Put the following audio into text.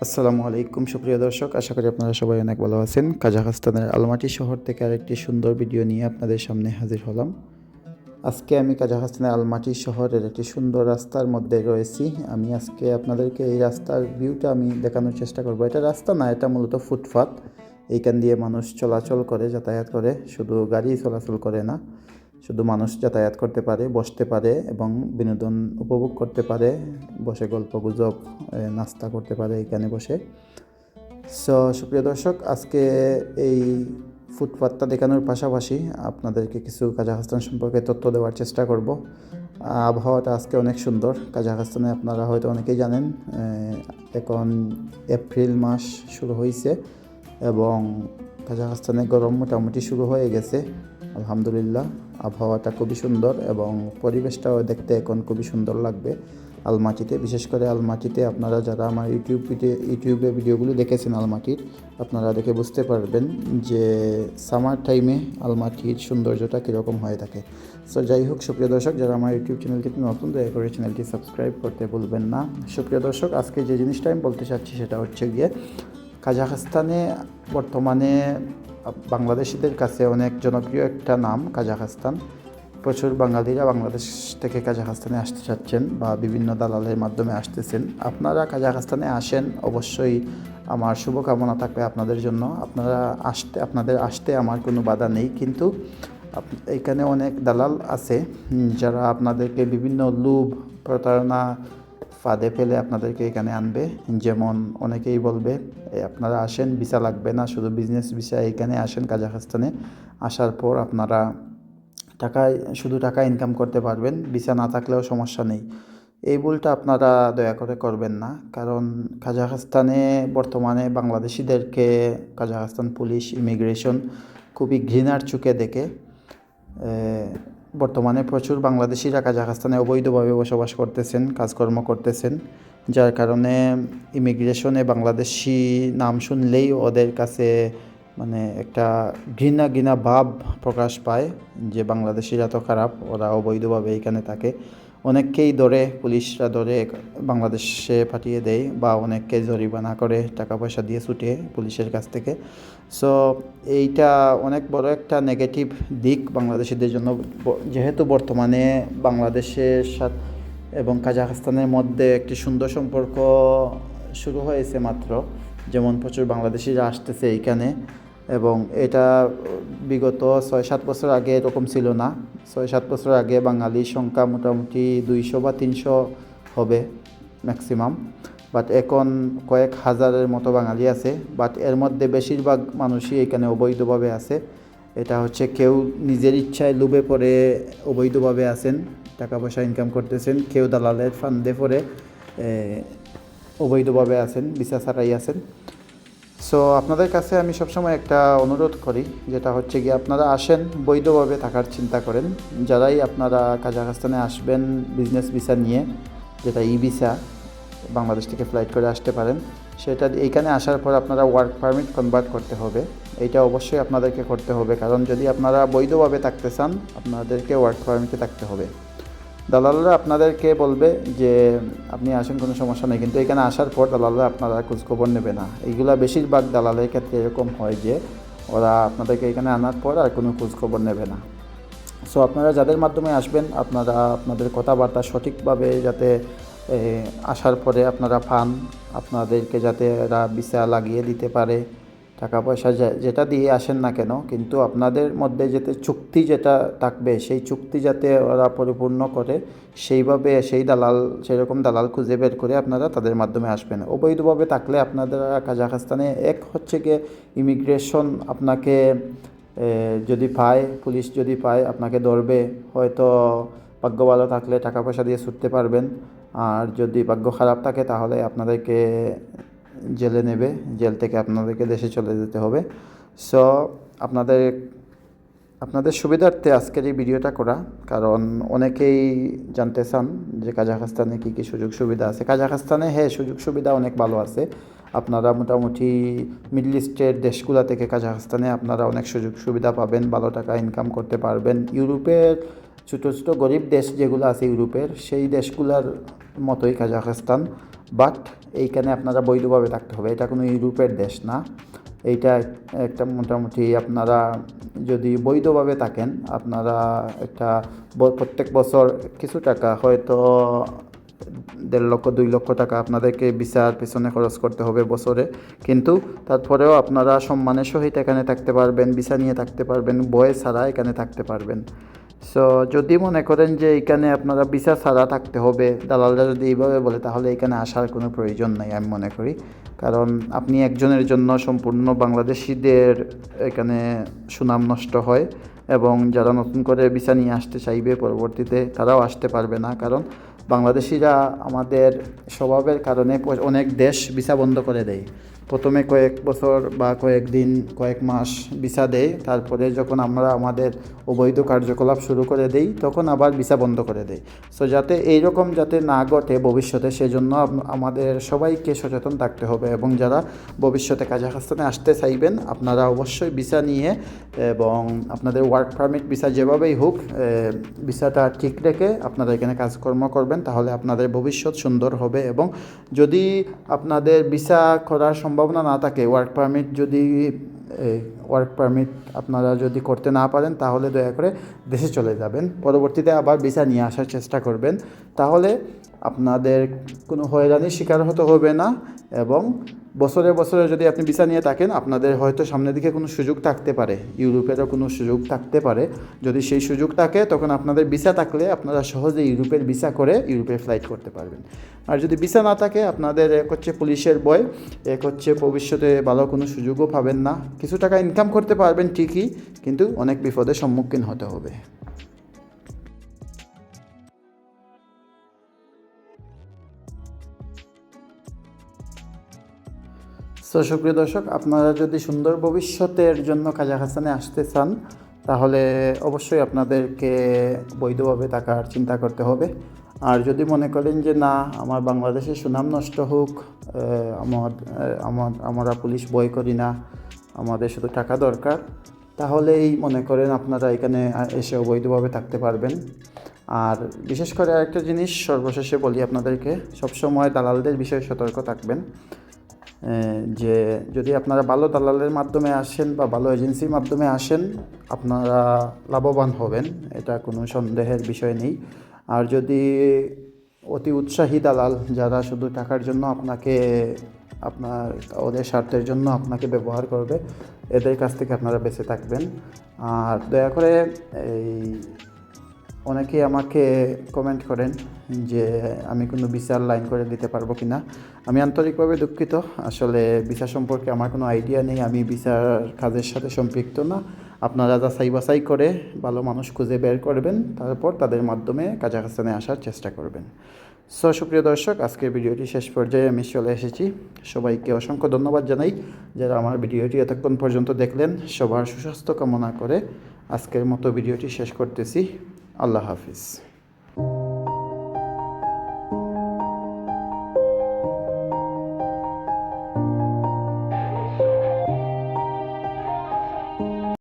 আসসালামু আলাইকুম সুপ্রিয় দর্শক, আশা করি আপনারা সবাই অনেক ভালো আছেন। কাজাখস্তানের আলমাটি শহর থেকে আরেকটি সুন্দর ভিডিও নিয়ে আপনাদের সামনে হাজির হলাম। আজকে আমি কাজাখস্তানের আলমাটি শহরের একটি সুন্দর রাস্তার মধ্যে রয়েছি। আমি আজকে আপনাদেরকে এই রাস্তার ভিউটা আমি দেখানোর চেষ্টা করব। এটা রাস্তা না, এটা মূলত ফুটপাত। এইখান দিয়ে মানুষ চলাচল করে, যাতায়াত করে, শুধু গাড়ি চলাচল করে না, শুধু মানুষ যাতায়াত করতে পারে, বসতে পারে এবং বিনোদন উপভোগ করতে পারে, বসে গল্প গুজব নাস্তা করতে পারে এখানে বসে। সুপ্রিয় দর্শক, আজকে এই ফুটপাতটা দেখানোর পাশাপাশি আপনাদেরকে কিছু কাজাখস্তান সম্পর্কে তথ্য দেওয়ার চেষ্টা করব। আবহাওয়াটা আজকে অনেক সুন্দর। কাজাখস্তানে আপনারা হয়তো অনেকেই জানেন, এখন এপ্রিল মাস শুরু হয়েছে এবং কাজাখস্তানে গরম মোটামুটি শুরু হয়ে গেছে। আলহামদুলিল্লাহ, আবহাওয়াটা খুবই সুন্দর এবং পরিবেশটাও দেখতে এখন খুবই সুন্দর লাগবে আলমাটিতে। বিশেষ করে আলমাটিতে আপনারা যারা আমার ইউটিউবে ভিডিওগুলো দেখেছেন আলমাটির, আপনারা দেখে বুঝতে পারবেন যে সামার টাইমে আলমাটির সৌন্দর্যটা কীরকম হয়ে থাকে। যাই হোক সুপ্রিয় দর্শক, যারা আমার ইউটিউব চ্যানেলটি নতুন, দয়া করে চ্যানেলটি সাবস্ক্রাইব করতে ভুলবেন না। সুপ্রিয় দর্শক, আজকে যে জিনিসটা আমি বলতে চাচ্ছি সেটা হচ্ছে গিয়ে, কাজাখস্তানে বর্তমানে বাংলাদেশিদের কাছে অনেক জনপ্রিয় একটা নাম কাজাখস্তান। প্রচুর বাঙালিরা বাংলাদেশ থেকে কাজাখস্তানে আসতে চাচ্ছেন বা বিভিন্ন দালালের মাধ্যমে আসতেছেন। আপনারা কাজাখস্তানে আসেন, অবশ্যই আমার শুভকামনা থাকবে আপনাদের জন্য। আপনাদের আসতে আমার কোনো বাধা নেই, কিন্তু এখানে অনেক দালাল আছে যারা আপনাদেরকে বিভিন্ন লোভ প্রতারণা ফাঁদে ফেলে আপনাদেরকে এখানে আনবে। যেমন অনেকেই বলবে আপনারা আসেন, ভিসা লাগবে না, শুধু বিজনেস ভিসা এখানে আসেন কাজাখস্তানে, আসার পর আপনারা শুধু টাকা ইনকাম করতে পারবেন, ভিসা না থাকলেও সমস্যা নেই। এই ভুলটা আপনারা দয়া করে করবেন না, কারণ কাজাখস্তানে বর্তমানে বাংলাদেশিদেরকে কাজাখস্তান পুলিশ, ইমিগ্রেশন খুবই ঘৃণার চোখে দেখে। বর্তমানে প্রচুর বাংলাদেশিরা কাজাখস্তানে অবৈধভাবে বসবাস করতেছেন, কাজকর্ম করতেছেন, যার কারণে ইমিগ্রেশনে বাংলাদেশি নাম শুনলেই ওদের কাছে মানে একটা ঘৃণা ভাব প্রকাশ পায় যে বাংলাদেশিরা তো খারাপ, ওরা অবৈধভাবে এখানে থাকে। অনেককেই পুলিশরা ধরে বাংলাদেশে পাঠিয়ে দেয় বা অনেককে জরিমানা করে টাকা পয়সা দিয়ে ছুটে পুলিশের কাছ থেকে। এইটা অনেক বড় একটা নেগেটিভ দিক বাংলাদেশিদের জন্য। যেহেতু বর্তমানে বাংলাদেশের সাথে এবং কাজাখস্তানের মধ্যে একটি সুন্দর সম্পর্ক শুরু হয়েছে মাত্র, যেমন প্রচুর বাংলাদেশিরা আসতেছে এইখানে, এবং এটা বিগত 6-7 বছর আগে এরকম ছিল না। 6-7 বছর আগে বাঙালির সংখ্যা মোটামুটি 200 বা 300 হবে ম্যাক্সিমাম, বাট এখন কয়েক হাজারের মতো বাঙালি আছে। বাট এর মধ্যে বেশিরভাগ মানুষই এখানে অবৈধভাবে আছে। এটা হচ্ছে কেউ নিজের ইচ্ছায় লোভে পড়ে অবৈধভাবে আছেন, টাকা পয়সা ইনকাম করতেছেন, কেউ দালালের ফান্দে পড়ে অবৈধভাবে আছেন, ভিসা ছাড়াই আছেন। আপনাদের কাছে আমি সবসময় একটা অনুরোধ করি, যেটা হচ্ছে গিয়ে আপনারা আসেন, বৈধভাবে থাকার চিন্তা করেন। যারাই আপনারা কাজাখস্তানে আসবেন বিজনেস ভিসা নিয়ে, যেটা ই ভিসা, বাংলাদেশ থেকে ফ্লাইট করে আসতে পারেন, সেটা এইখানে আসার পর আপনারা ওয়ার্ক পারমিট কনভার্ট করতে হবে। এইটা অবশ্যই আপনাদেরকে করতে হবে, কারণ যদি আপনারা বৈধভাবে থাকতে চান আপনাদেরকে ওয়ার্ক পারমিটে থাকতে হবে। দালালরা আপনাদেরকে বলবে যে আপনি আসেন, কোনো সমস্যা নেই, কিন্তু এখানে আসার পর দালালরা আপনারা খোঁজখবর নেবে না। এইগুলা বেশিরভাগ দালালের ক্ষেত্রে এরকম হয় যে ওরা আপনাদেরকে এখানে আনার পর আর কোনো খোঁজখবর নেবে না। আপনারা যাদের মাধ্যমে আসবেন, আপনারা আপনাদের কথাবার্তা সঠিকভাবে যাতে আসার পরে আপনারা পান, আপনাদেরকে যাতে এরা ভিসা লাগিয়ে দিতে পারে, টাকা পয়সা যেটা দিয়ে আসেন না কেন, কিন্তু আপনাদের মধ্যে যাতে চুক্তি যেটা থাকবে সেই চুক্তি যাতে ওরা পরিপূর্ণ করে, সেইভাবে সেরকম দালাল খুঁজে বের করে আপনারা তাদের মাধ্যমে আসবেন। অবৈধভাবে থাকলে আপনাদের কাজাখস্তানে হচ্ছে গিয়ে ইমিগ্রেশন আপনাকে যদি পায়, পুলিশ যদি পায় আপনাকে ধরবে। হয়তো ভাগ্য ভালো থাকলে টাকা পয়সা দিয়ে ছুটতে পারবেন, আর যদি ভাগ্য খারাপ থাকে তাহলে আপনাদেরকে জেলে নেবে, জেল থেকে আপনাদেরকে দেশে চলে যেতে হবে। আপনাদের সুবিধার্থে আজকের এই ভিডিওটা করা, কারণ অনেকেই জানতে চান যে কাজাখস্তানে কী কী সুযোগ সুবিধা আছে। কাজাখস্তানে সুযোগ সুবিধা অনেক ভালো আছে। আপনারা মোটামুটি মিডল ইস্টের দেশগুলো থেকে কাজাখস্তানে আপনারা অনেক সুযোগ সুবিধা পাবেন, ভালো টাকা ইনকাম করতে পারবেন। ইউরোপের ছোটো গরিব দেশ যেগুলো আছে ইউরোপের, সেই দেশগুলোর মতোই কাজাখস্তান, বাট এইখানে আপনারা বৈধভাবে থাকতে হবে। এটা কোনো ইউরোপের দেশ না। এইটা একটা মোটামুটি আপনারা যদি বৈধভাবে থাকেন, আপনারা একটা প্রত্যেক বছর কিছু টাকা, হয়তো 1.5 লক্ষ 2 লক্ষ টাকা আপনাদেরকে ভিসার পেছনে খরচ করতে হবে বছরে, কিন্তু তারপরেও আপনারা সম্মানের সহিত এখানে থাকতে পারবেন, ভিসা নিয়ে থাকতে পারবেন, ভয় ছাড়া এখানে থাকতে পারবেন। সো যদি মনে করেন যে এখানে আপনারা ভিসা ছাড়া থাকতে হবে, দালালরা যদি এইভাবে বলে, তাহলে এখানে আসার কোনো প্রয়োজন নাই আমি মনে করি। কারণ আপনি একজনের জন্য সম্পূর্ণ বাংলাদেশিদের এখানে সুনাম নষ্ট হয়, এবং যারা নতুন করে ভিসা নিয়ে আসতে চাইবে পরবর্তীতে, তারাও আসতে পারবে না। কারণ বাংলাদেশিরা আমাদের স্বভাবের কারণে অনেক দেশ ভিসা বন্ধ করে দেয়। প্রথমে কয়েক বছর বা কয়েকদিন, কয়েক মাস ভিসা দেয়, তারপরে যখন আমরা আমাদের অবৈধ কার্যকলাপ শুরু করে দেই, তখন আবার ভিসা বন্ধ করে দেয়। সো যাতে এইরকম যাতে না ঘটে ভবিষ্যতে, সেজন্য আমাদের সবাইকে সচেতন থাকতে হবে। এবং যারা ভবিষ্যতে কাজাখস্তানে আসতে চাইবেন, আপনারা অবশ্যই ভিসা নিয়ে, এবং আপনাদের ওয়ার্ক পারমিট ভিসা যেভাবেই হোক, ভিসাটা ঠিক রেখে আপনারা এখানে কাজকর্ম করবেন, তাহলে আপনাদের ভবিষ্যৎ সুন্দর হবে। এবং যদি আপনাদের ভিসা করার সম্ভাবনা না থাকে, ওয়ার্ক পারমিট আপনারা যদি করতে না পারেন, তাহলে দয়া করে দেশে চলে যাবেন। পরবর্তীতে আবার ভিসা নিয়ে আসার চেষ্টা করবেন, তাহলে আপনাদের কোনো হয়রানির শিকার হতে হবে না। এবং বছরে বছরে যদি আপনি ভিসা নিয়ে থাকেন, আপনাদের হয়তো সামনের দিকে কোনো সুযোগ থাকতে পারে, ইউরোপেরও কোনো সুযোগ থাকতে পারে। যদি সেই সুযোগ থাকে, তখন আপনাদের ভিসা থাকলে আপনারা সহজে ইউরোপের ভিসা করে ইউরোপে ফ্লাইট করতে পারবেন। আর যদি ভিসা না থাকে, আপনাদের এক হচ্ছে পুলিশের ভয়, এক হচ্ছে ভবিষ্যতে ভালো কোনো সুযোগও পাবেন না। কিছু টাকা ইনকাম করতে পারবেন ঠিকই, কিন্তু অনেক বিপদের সম্মুখীন হতে হবে। সুপ্রিয় দর্শক, আপনারা যদি সুন্দর ভবিষ্যতের জন্য কাজাখস্তানে আসতে চান, তাহলে অবশ্যই আপনাদেরকে বৈধভাবে থাকার চিন্তা করতে হবে। আর যদি মনে করেন যে না, আমার বাংলাদেশের সুনাম নষ্ট হোক, আমরা পুলিশ ভয় করি না, আমাদের শুধু টাকা দরকার, তাহলেই মনে করেন আপনারা এখানে এসে অবৈধভাবে থাকতে পারবেন। আর বিশেষ করে আরেকটা জিনিস সর্বশেষে বলি আপনাদেরকে, সবসময় দালালদের বিষয়ে সতর্ক থাকবেন। যে যদি আপনারা ভালো দালালের মাধ্যমে আসেন বা ভালো এজেন্সির মাধ্যমে আসেন, আপনারা লাভবান হবেন, এটা কোনো সন্দেহের বিষয় নেই। আর যদি অতি উৎসাহী দালাল, যারা শুধু টাকার জন্য ওদের স্বার্থের জন্য আপনাকে ব্যবহার করবে, এদের কাছ থেকে আপনারা বেঁচে থাকবেন। আর দয়া করে অনেকেই আমাকে কমেন্ট করেন যে আমি কোনো ভিসার লাইন করে দিতে পারবো কি না। আমি আন্তরিকভাবে দুঃখিত, আসলে ভিসা সম্পর্কে আমার কোনো আইডিয়া নেই, আমি ভিসার কাজের সাথে সম্পৃক্ত না। আপনারা যাচাই বাছাই করে ভালো মানুষ খুঁজে বের করবেন, তারপর তাদের মাধ্যমে কাজাখস্তানে আসার চেষ্টা করবেন। সুপ্রিয় দর্শক, আজকের ভিডিওটি শেষ পর্যায়ে আমি চলে এসেছি। সবাইকে অসংখ্য ধন্যবাদ জানাই যারা আমার ভিডিওটি এতক্ষণ পর্যন্ত দেখলেন। সবার সুস্বাস্থ্য কামনা করে আজকের মতো ভিডিওটি শেষ করতেছি। আল্লাহ হাফিজ।